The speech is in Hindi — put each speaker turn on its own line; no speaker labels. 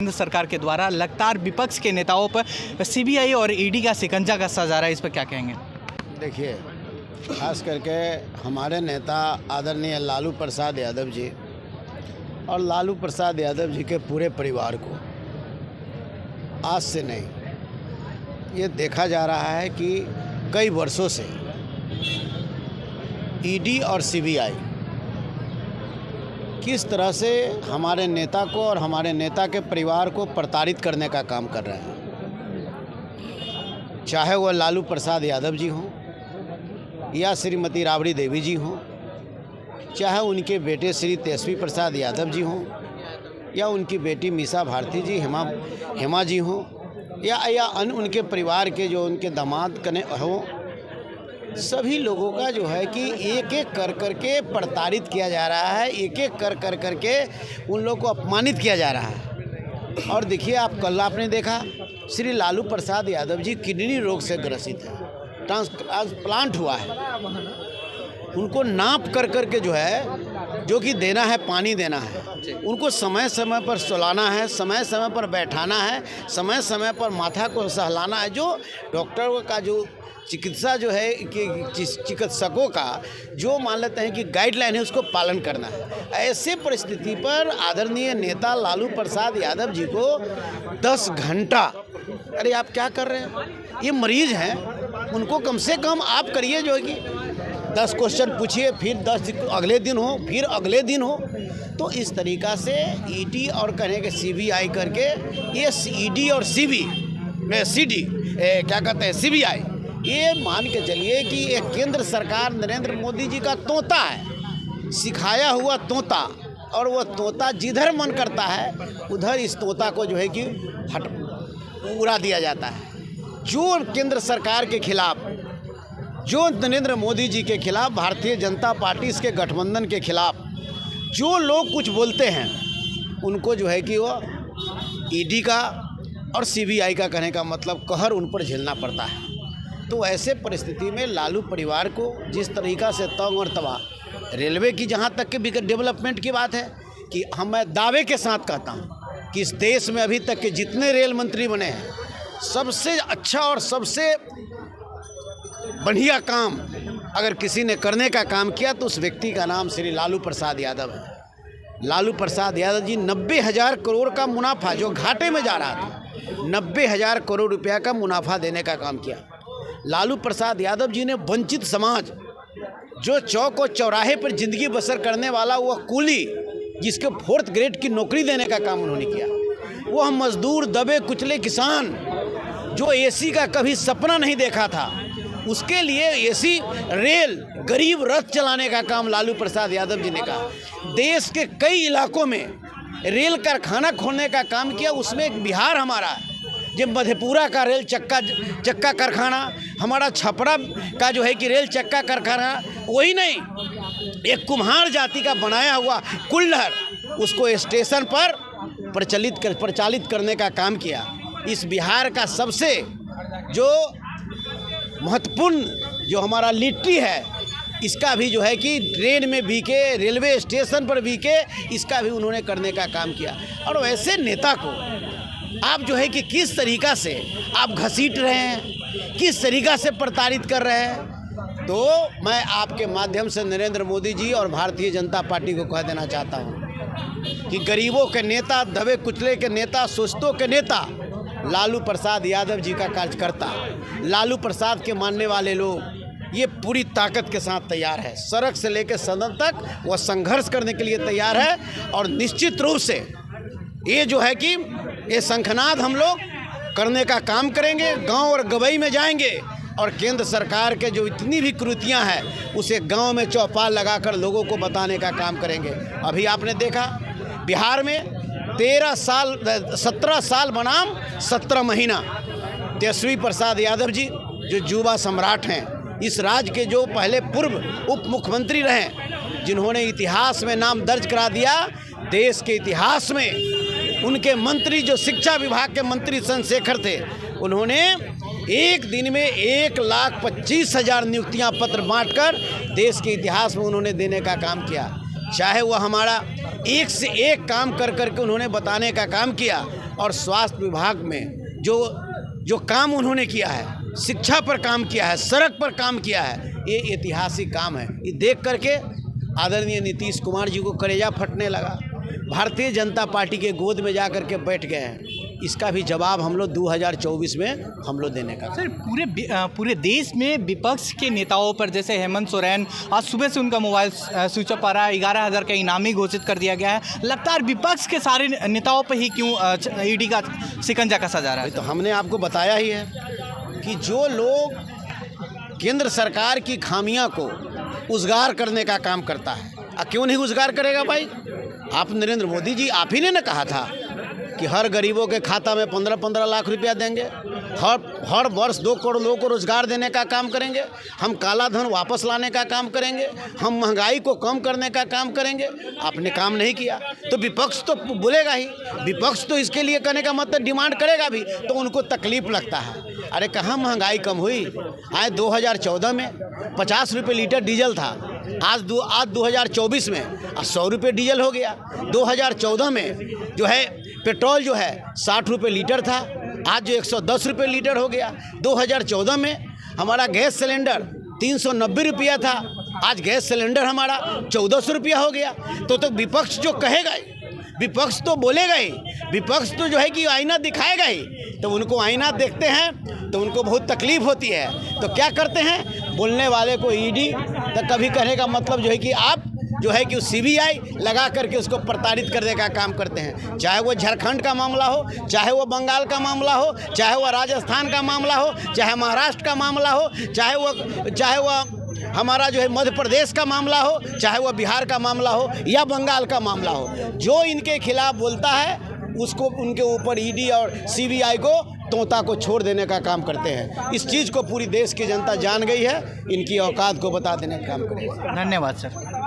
केंद्र सरकार के द्वारा लगातार विपक्ष के नेताओं पर सीबीआई और ईडी का शिकंजा कसा जा रहा है, इस पर क्या कहेंगे?
देखिए, खास करके हमारे नेता आदरणीय लालू प्रसाद यादव जी और लालू प्रसाद यादव जी के पूरे परिवार को आज से नहीं, ये देखा जा रहा है कि कई वर्षों से ईडी और सीबीआई किस तरह से हमारे नेता को और हमारे नेता के परिवार को प्रताड़ित करने का काम कर रहे हैं। चाहे वह लालू प्रसाद यादव जी हों या श्रीमती राबड़ी देवी जी हों, चाहे उनके बेटे श्री तेजस्वी प्रसाद यादव जी हों या उनकी बेटी मीसा भारती जी हेमा जी हों या अन्य उनके परिवार के जो उनके दामाद कने हों, सभी लोगों का जो है कि एक एक कर के प्रताड़ित किया जा रहा है, एक एक कर के उन लोगों को अपमानित किया जा रहा है। और देखिए, आप कल आपने देखा श्री लालू प्रसाद यादव जी किडनी रोग से ग्रसित है, ट्रांसप्लांट हुआ है। उनको नाप कर के जो है, जो कि देना है, पानी देना है, उनको समय समय पर सुलाना है, समय समय पर बैठाना है, समय समय पर माथा को सहलाना है। जो डॉक्टर का जो चिकित्सा जो है कि चिकित्सकों का जो मान लेते हैं कि गाइडलाइन है, उसको पालन करना है। ऐसे परिस्थिति पर आदरणीय नेता लालू प्रसाद यादव जी को 10 घंटा, अरे आप क्या कर रहे हैं? ये मरीज हैं, उनको कम से कम आप करिए जो है कि 10 क्वेश्चन पूछिए, फिर 10 अगले दिन हो, फिर अगले दिन हो। तो इस तरीक़ा से ईडी और कहने के सीबीआई करके ये ईडी और क्या कहते हैं सीबीआई, ये मान के चलिए कि एक केंद्र सरकार नरेंद्र मोदी जी का तोता है, सिखाया हुआ तोता। और वह तोता जिधर मन करता है उधर इस तोता को जो है कि उड़ा दिया जाता है। जो केंद्र सरकार के खिलाफ, जो नरेंद्र मोदी जी के खिलाफ, भारतीय जनता पार्टी इसके गठबंधन के खिलाफ जो लोग कुछ बोलते हैं, उनको जो है कि वो ईडी का और सीबीआई का कहने का मतलब कहर उन पर झेलना पड़ता है। तो ऐसे परिस्थिति में लालू परिवार को जिस तरीक़ा से तंग और तबाह, रेलवे की जहाँ तक के डेवलपमेंट की बात है कि मैं दावे के साथ कहता हूँ कि इस देश में अभी तक के जितने रेल मंत्री बने हैं, सबसे अच्छा और सबसे बढ़िया काम अगर किसी ने करने का काम किया तो उस व्यक्ति का नाम श्री लालू प्रसाद यादव है। लालू प्रसाद यादव जी 90,000 करोड़ का मुनाफा जो घाटे में जा रहा था, 90,000 करोड़ रुपया का मुनाफा देने का काम किया। लालू प्रसाद यादव जी ने वंचित समाज, जो चौक और चौराहे पर ज़िंदगी बसर करने वाला वह कूली, जिसके 4th ग्रेड की नौकरी देने का काम उन्होंने किया, वह मजदूर, दबे कुचले किसान, जो एसी का कभी सपना नहीं देखा था, उसके लिए एसी रेल, गरीब रथ चलाने का काम लालू प्रसाद यादव जी ने कहा। देश के कई इलाकों में रेल कारखाना खोलने का काम किया, उसमें एक बिहार हमारा है, जो मधेपुरा का रेल चक्का कारखाना, हमारा छपरा का जो है कि रेल चक्का कारखाना, वही नहीं, एक कुम्हार जाति का बनाया हुआ कुल्हड़, उसको स्टेशन पर प्रचालित करने का काम किया। इस बिहार का सबसे जो महत्वपूर्ण जो हमारा लिट्टी है, इसका भी जो है कि ट्रेन में बिके, रेलवे स्टेशन पर बिके, इसका भी उन्होंने करने का काम किया। और वैसे नेता को आप जो है कि किस तरीक़ा से आप घसीट रहे हैं, किस तरीक़ा से प्रताड़ित कर रहे हैं, तो मैं आपके माध्यम से नरेंद्र मोदी जी और भारतीय जनता पार्टी को कह देना चाहता हूं कि गरीबों के नेता, दबे कुचले के नेता, सुस्तों के नेता लालू प्रसाद यादव जी का कार्यकर्ता, लालू प्रसाद के मानने वाले लोग ये पूरी ताकत के साथ तैयार है। सड़क से लेकर सदन तक वह संघर्ष करने के लिए तैयार है। और निश्चित रूप से ये जो है कि ये शंखनाद हम लोग करने का काम करेंगे, गांव और गवई में जाएंगे और केंद्र सरकार के जो इतनी भी कुरीतियां हैं उसे गांव में चौपाल लगाकर लोगों को बताने का काम करेंगे। अभी आपने देखा बिहार में 17 साल बनाम 17 महीना, तेजस्वी प्रसाद यादव जी जो युवा सम्राट हैं, इस राज्य के जो पहले पूर्व उप मुख्यमंत्री रहे, जिन्होंने इतिहास में नाम दर्ज करा दिया, देश के इतिहास में उनके मंत्री जो शिक्षा विभाग के मंत्री चंद्रशेखर थे, उन्होंने एक दिन में 1,25,000 नियुक्तियां पत्र बांटकर देश के इतिहास में उन्होंने देने का काम किया। चाहे वह हमारा एक से एक काम कर करके उन्होंने बताने का काम किया। और स्वास्थ्य विभाग में जो काम उन्होंने किया है, शिक्षा पर काम किया है, सड़क पर काम किया है, ये ऐतिहासिक काम है। ये देख करके आदरणीय नीतीश कुमार जी को कलेजा फटने लगा। भारतीय जनता पार्टी के गोद में जा कर के बैठ गए हैं। इसका भी जवाब हम लोग 2024 में हम लोग देने का।
सर, पूरे देश में विपक्ष के नेताओं पर, जैसे हेमंत सोरेन, आज सुबह से उनका मोबाइल स्विच ऑफ आ रहा है, 11,000 का इनामी घोषित कर दिया गया है। लगता है विपक्ष के सारे नेताओं पर ही क्यों ईडी का शिकंजा कसा जा रहा है?
तो हमने आपको बताया ही है कि जो लोग केंद्र सरकार की खामियां को उजागर करने का काम करता है, क्यों नहीं उजागर करेगा भाई? आप नरेंद्र मोदी जी, आप ही ने ना कहा था कि हर गरीबों के खाता में 15-15 लाख रुपया देंगे, हर वर्ष 2 करोड़ लोगों को रोजगार देने का काम करेंगे, हम काला धन वापस लाने का काम करेंगे, हम महंगाई को कम करने का काम करेंगे। आपने काम नहीं किया तो विपक्ष तो बोलेगा ही। विपक्ष तो इसके लिए करने का मतलब डिमांड करेगा भी, तो उनको तकलीफ लगता है। अरे कहाँ महंगाई कम हुई? आए 2014 में 50 रुपये लीटर डीजल था, आज 2024 में 100 रुपये डीजल हो गया। 2014 में जो है पेट्रोल जो है 60 रुपये लीटर था, आज जो 110 रुपये लीटर हो गया। 2014 में हमारा गैस सिलेंडर 390 रुपया था, आज गैस सिलेंडर हमारा 1400 रुपया हो गया। तो विपक्ष जो कहेगा, विपक्ष तो बोलेगा ही, विपक्ष तो जो है कि आईना दिखाएगा ही। तो उनको आईना देखते हैं तो उनको बहुत तकलीफ होती है, तो क्या करते हैं, बोलने वाले को ईडी, तो कभी कहने का मतलब जो है कि आप जो है कि CBI लगा करके उसको प्रताड़ित करने का काम करते हैं। चाहे वो झारखंड का मामला हो, चाहे वो बंगाल का मामला हो, चाहे वो राजस्थान का मामला हो, चाहे महाराष्ट्र का मामला हो, चाहे वो हमारा जो है मध्य प्रदेश का मामला हो, चाहे वो बिहार का मामला हो या बंगाल का मामला हो। जो इनके खिलाफ बोलता है उसको उनके ऊपर ईडी और CBI को तोता को छोड़ देने का काम करते हैं। इस चीज़ को पूरी देश की जनता जान गई है, इनकी औकात को बता देने का काम करेगा।
धन्यवाद सर।